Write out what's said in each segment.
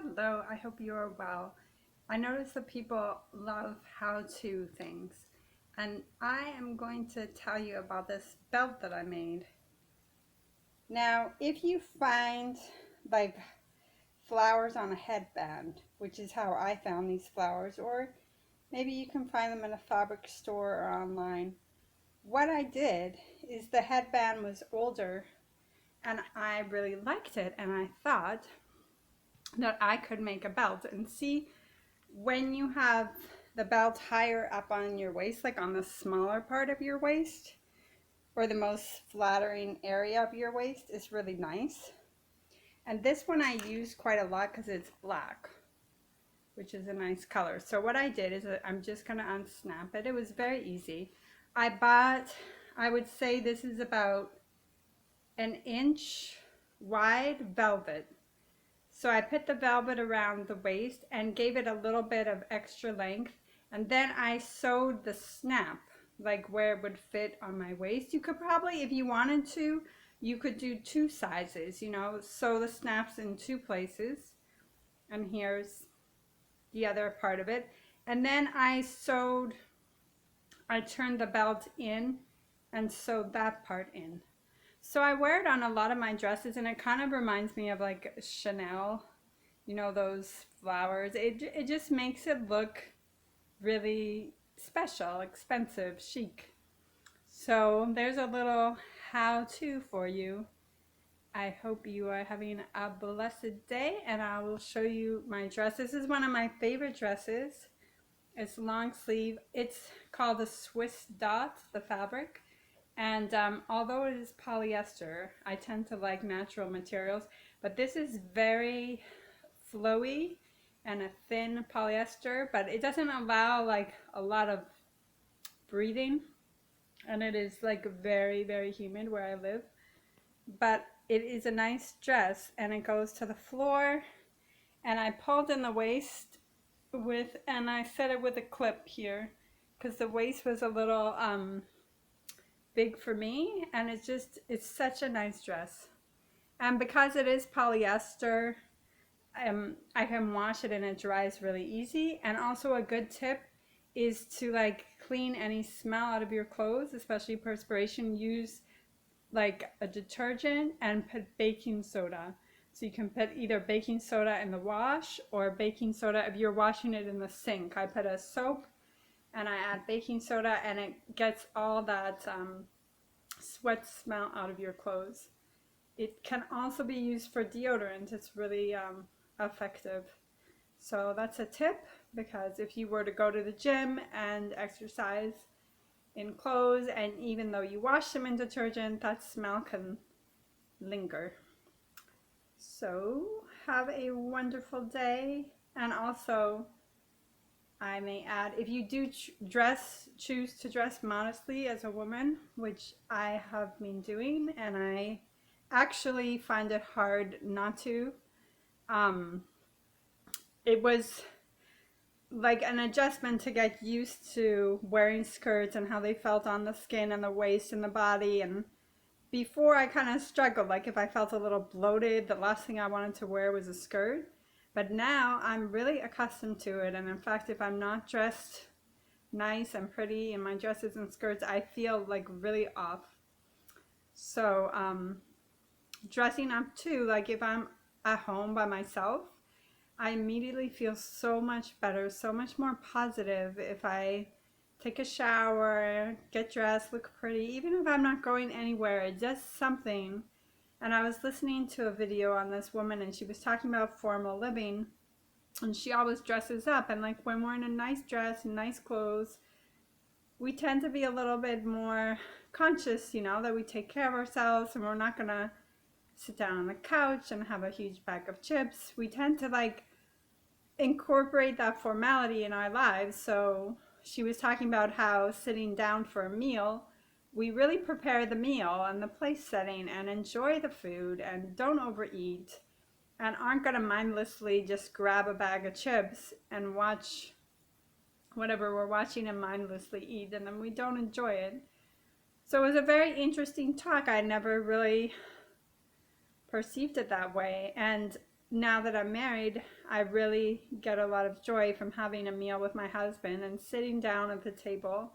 Hello, I hope you are well. I notice that people love how-to things, and I am going to tell you about this belt that I made. Now, if you find like flowers on a headband, which is how I found these flowers, or maybe you can find them in a fabric store or online. What I did is the headband was older and I really liked it, and I thought that I could make a belt. And see, when you have the belt higher up on your waist, like on the smaller part of your waist, or the most flattering area of your waist, is really nice. And this one I use quite a lot because it's black, which is a nice color. So what I did is I'm just gonna unsnap it. It was very easy. I would say this is about an inch wide velvet. So I put the velvet around the waist and gave it a little bit of extra length. And then I sewed the snap, like where it would fit on my waist. You could probably, if you wanted to, you could do two sizes, sew the snaps in two places. And here's the other part of it. And then I turned the belt in and sewed that part in. So I wear it on a lot of my dresses, and it kind of reminds me of like Chanel, those flowers. It just makes it look really special, expensive, chic. So there's a little how-to for you. I hope you are having a blessed day, and I will show you my dress. This is one of my favorite dresses. It's long sleeve. It's called the Swiss Dot, the fabric. And although it is polyester, I tend to like natural materials, but this is very flowy and a thin polyester, but it doesn't allow like a lot of breathing, and it is like very, very humid where I live. But it is a nice dress, and it goes to the floor, and I pulled in the waist and I set it with a clip here because the waist was a little big for me, and it's such a nice dress. And because it is polyester, I can wash it and it dries really easy. And also a good tip is to like clean any smell out of your clothes, especially perspiration. Use like a detergent and put baking soda. So you can put either baking soda in the wash or baking soda if you're washing it in the sink. I put a soap and I add baking soda, and it gets all that sweat smell out of your clothes. It can also be used for deodorant. It's really effective. So that's a tip, because if you were to go to the gym and exercise in clothes, and even though you wash them in detergent, that smell can linger. So have a wonderful day. And also, I may add, if you do choose to dress modestly as a woman, which I have been doing, and I actually find it hard not to. Um, it was like an adjustment to get used to wearing skirts and how they felt on the skin and the waist and the body. And before, I kind of struggled, like if I felt a little bloated, the last thing I wanted to wear was a skirt. But now I'm really accustomed to it, and in fact, if I'm not dressed nice and pretty in my dresses and skirts, I feel like really off. So dressing up too, like if I'm at home by myself, I immediately feel so much better, so much more positive if I take a shower, get dressed, look pretty, even if I'm not going anywhere. It does something. And I was listening to a video on this woman, and she was talking about formal living, and she always dresses up. And like when we're in a nice dress and nice clothes, we tend to be a little bit more conscious, that we take care of ourselves, and we're not gonna sit down on the couch and have a huge bag of chips. We tend to like incorporate that formality in our lives. So she was talking about how sitting down for a meal, we really prepare the meal and the place setting and enjoy the food and don't overeat, and aren't going to mindlessly just grab a bag of chips and watch whatever we're watching and mindlessly eat, and then we don't enjoy it. So it was a very interesting talk. I never really perceived it that way. And now that I'm married, I really get a lot of joy from having a meal with my husband and sitting down at the table.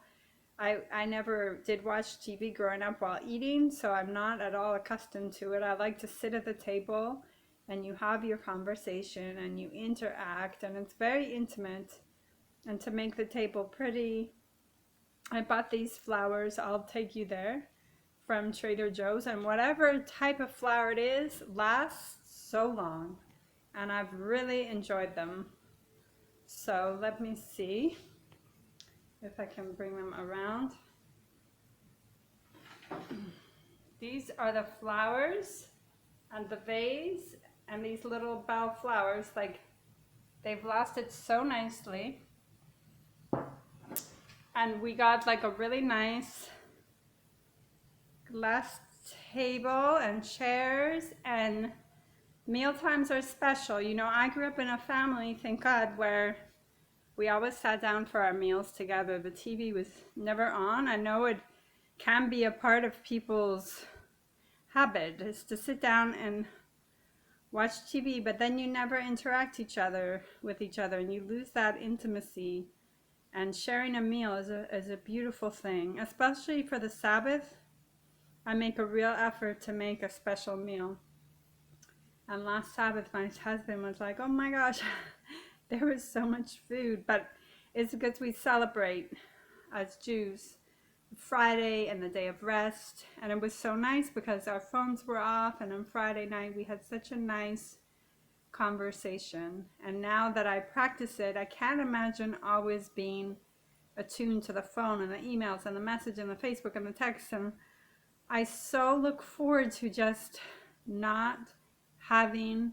I never did watch TV growing up while eating, so I'm not at all accustomed to it. I like to sit at the table and you have your conversation and you interact, and it's very intimate. And to make the table pretty, I bought these flowers. I'll take you there, from Trader Joe's, and whatever type of flower it is lasts so long, and I've really enjoyed them. So let me see if I can bring them around. These are the flowers and the vase, and these little bell flowers, like, they've lasted so nicely. And we got like a really nice glass table and chairs, and meal times are special. You know, I grew up in a family, thank God, where we always sat down for our meals together. The TV was never on. I know it can be a part of people's habit, is to sit down and watch TV, but then you never interact with each other, and you lose that intimacy. And sharing a meal is a beautiful thing, especially for the Sabbath. I make a real effort to make a special meal. And last Sabbath, my husband was like, oh my gosh, there was so much food. But it's because we celebrate as Jews Friday and the day of rest. And it was so nice because our phones were off. And on Friday night, we had such a nice conversation. And now that I practice it, I can't imagine always being attuned to the phone and the emails and the message and the Facebook and the text. And I so look forward to just not having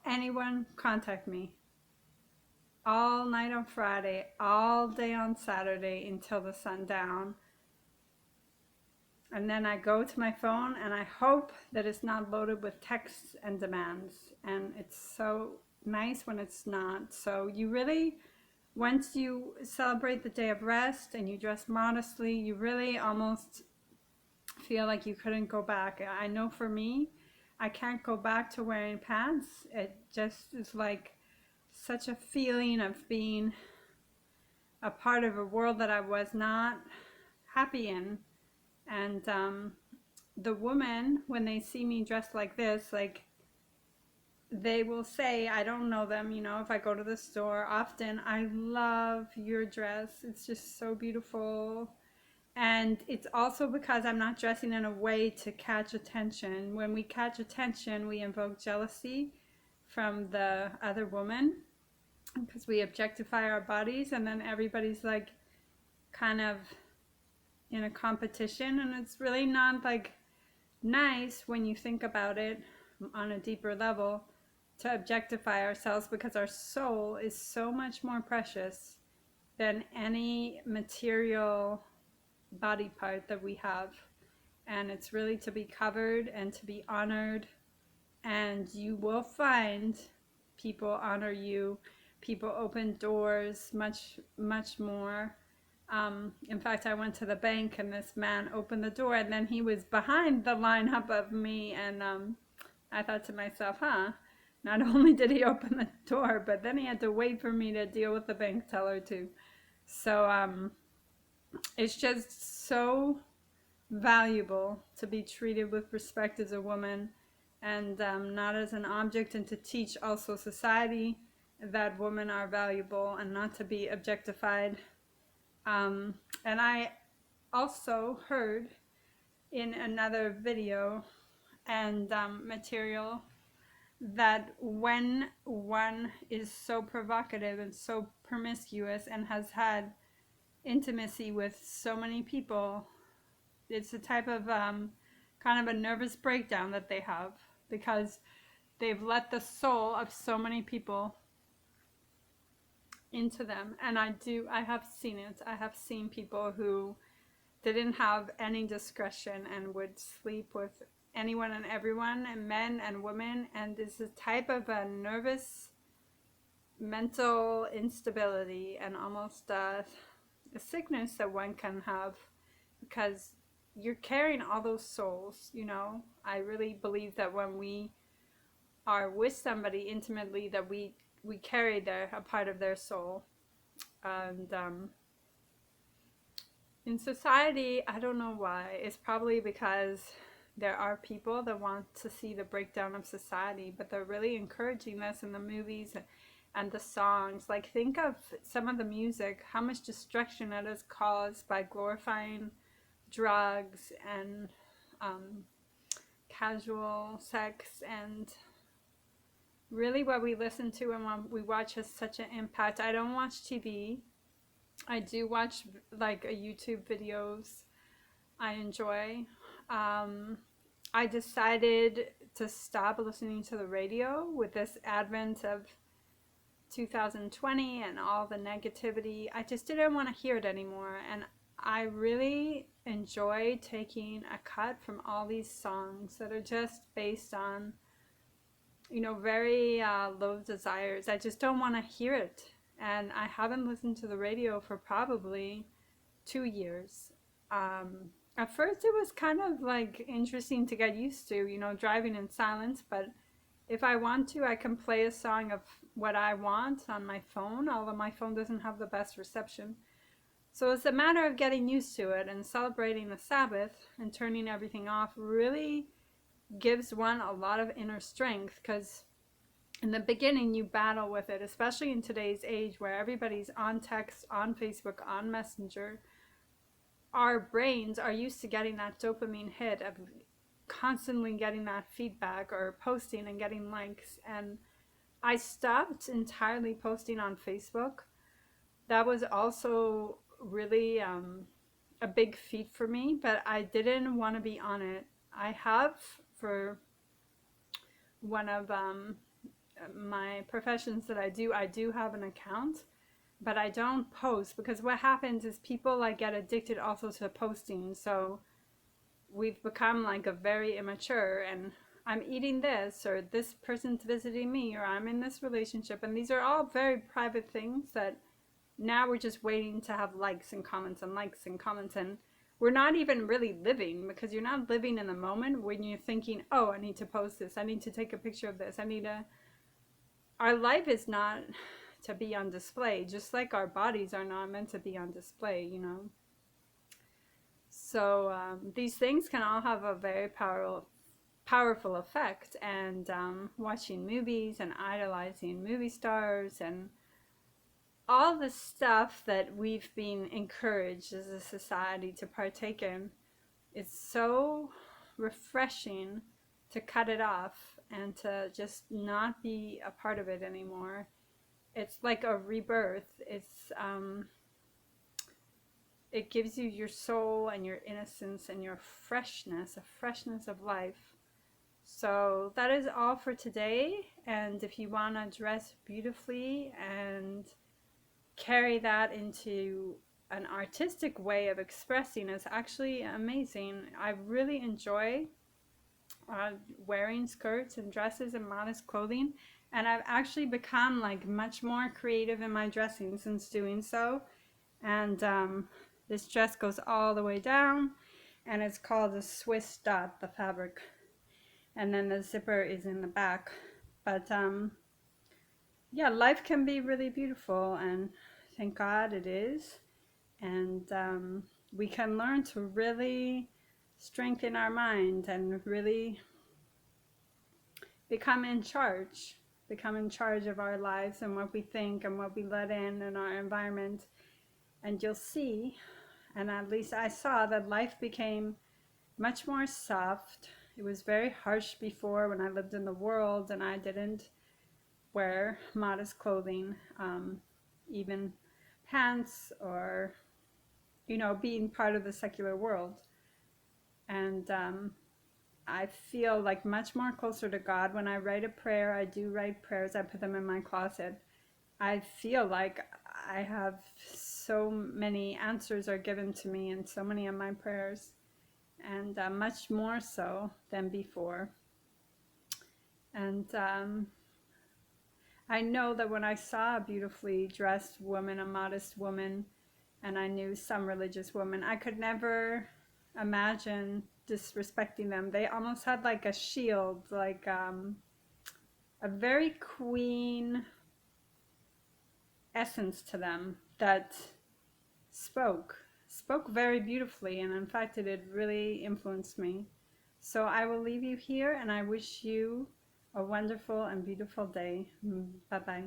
anyone contact me all night on Friday, all day on Saturday until the sundown. And then I go to my phone and I hope that it's not loaded with texts and demands. And it's so nice when it's not. So you really, once you celebrate the day of rest and you dress modestly, you really almost feel like you couldn't go back. I know for me, I can't go back to wearing pants. It just is like such a feeling of being a part of a world that I was not happy in. And the women, when they see me dressed like this, like, they will say, I don't know them, you know, if I go to the store often, I love your dress. It's just so beautiful. And it's also because I'm not dressing in a way to catch attention. When we catch attention, we invoke jealousy from the other woman because we objectify our bodies, and then everybody's like kind of in a competition, and it's really not like nice when you think about it on a deeper level to objectify ourselves, because our soul is so much more precious than any material body part that we have, and it's really to be covered and to be honored. And you will find people honor you, people open doors much more. In fact, I went to the bank and this man opened the door, and then he was behind the lineup of me, and I thought to myself, not only did he open the door, but then he had to wait for me to deal with the bank teller too. So it's just so valuable to be treated with respect as a woman, and not as an object, and to teach also society that women are valuable and not to be objectified. And I also heard in another video and material that when one is so provocative and so promiscuous and has had intimacy with so many people, it's a type of kind of a nervous breakdown that they have, because they've let the soul of so many people into them. And I have seen it. I have seen people who didn't have any discretion and would sleep with anyone and everyone, and men and women, and it's a type of a nervous mental instability and almost a sickness that one can have, because you're carrying all those souls, you know. I really believe that when we are with somebody intimately, that we carry a part of their soul. And in society, I don't know why. It's probably because there are people that want to see the breakdown of society, but they're really encouraging this in the movies and the songs. Like, think of some of the music, how much destruction it has caused by glorifying drugs and um, casual sex, and really what we listen to and what we watch has such an impact. I don't watch TV. I do watch like YouTube videos I enjoy. Um, I decided to stop listening to the radio with this advent of 2020 and all the negativity. I just didn't want to hear it anymore. And I really enjoy taking a cut from all these songs that are just based on, very low desires. I just don't want to hear it. And I haven't listened to the radio for probably 2 years. At first, it was kind of like interesting to get used to, driving in silence. But if I want to, I can play a song of what I want on my phone, although my phone doesn't have the best reception. So it's a matter of getting used to it, and celebrating the Sabbath and turning everything off really gives one a lot of inner strength, because in the beginning you battle with it, especially in today's age where everybody's on text, on Facebook, on Messenger. Our brains are used to getting that dopamine hit of constantly getting that feedback or posting and getting likes. And I stopped entirely posting on Facebook. That was also really a big feat for me, but I didn't want to be on it. I have, for one of my professions that I do have an account, but I don't post, because what happens is people like get addicted also to posting. So we've become like a very immature, and I'm eating this, or this person's visiting me, or I'm in this relationship, and these are all very private things that now we're just waiting to have likes and comments and likes and comments, and we're not even really living, because you're not living in the moment when you're thinking, oh, I need to post this, I need to take a picture of this, our life is not to be on display, just like our bodies are not meant to be on display. So these things can all have a very powerful effect. And watching movies and idolizing movie stars and all the stuff that we've been encouraged as a society to partake in, it's so refreshing to cut it off and to just not be a part of it anymore. It's like a rebirth. It gives you your soul and your innocence and your freshness, a freshness of life. So that is all for today. And if you want to dress beautifully and carry that into an artistic way of expressing, is actually amazing. I really enjoy wearing skirts and dresses and modest clothing, and I've actually become like much more creative in my dressing since doing so. And this dress goes all the way down, and it's called a Swiss dot, the fabric, and then the zipper is in the back. But yeah, life can be really beautiful, and thank God it is. And we can learn to really strengthen our mind and really become in charge of our lives and what we think and what we let in our environment. And you'll see, and at least I saw, that life became much more soft. It was very harsh before when I lived in the world and I didn't wear modest clothing, even pants, or being part of the secular world. And I feel like much more closer to God. When I write a prayer, I do write prayers, I put them in my closet. I feel like I have so many answers are given to me in so many of my prayers, and much more so than before. And I know that when I saw a beautifully dressed woman, a modest woman, and I knew some religious woman, I could never imagine disrespecting them. They almost had like a shield, like a very queen essence to them that spoke very beautifully, and in fact it had really influenced me. So I will leave you here, and I wish you a wonderful and beautiful day. Bye bye.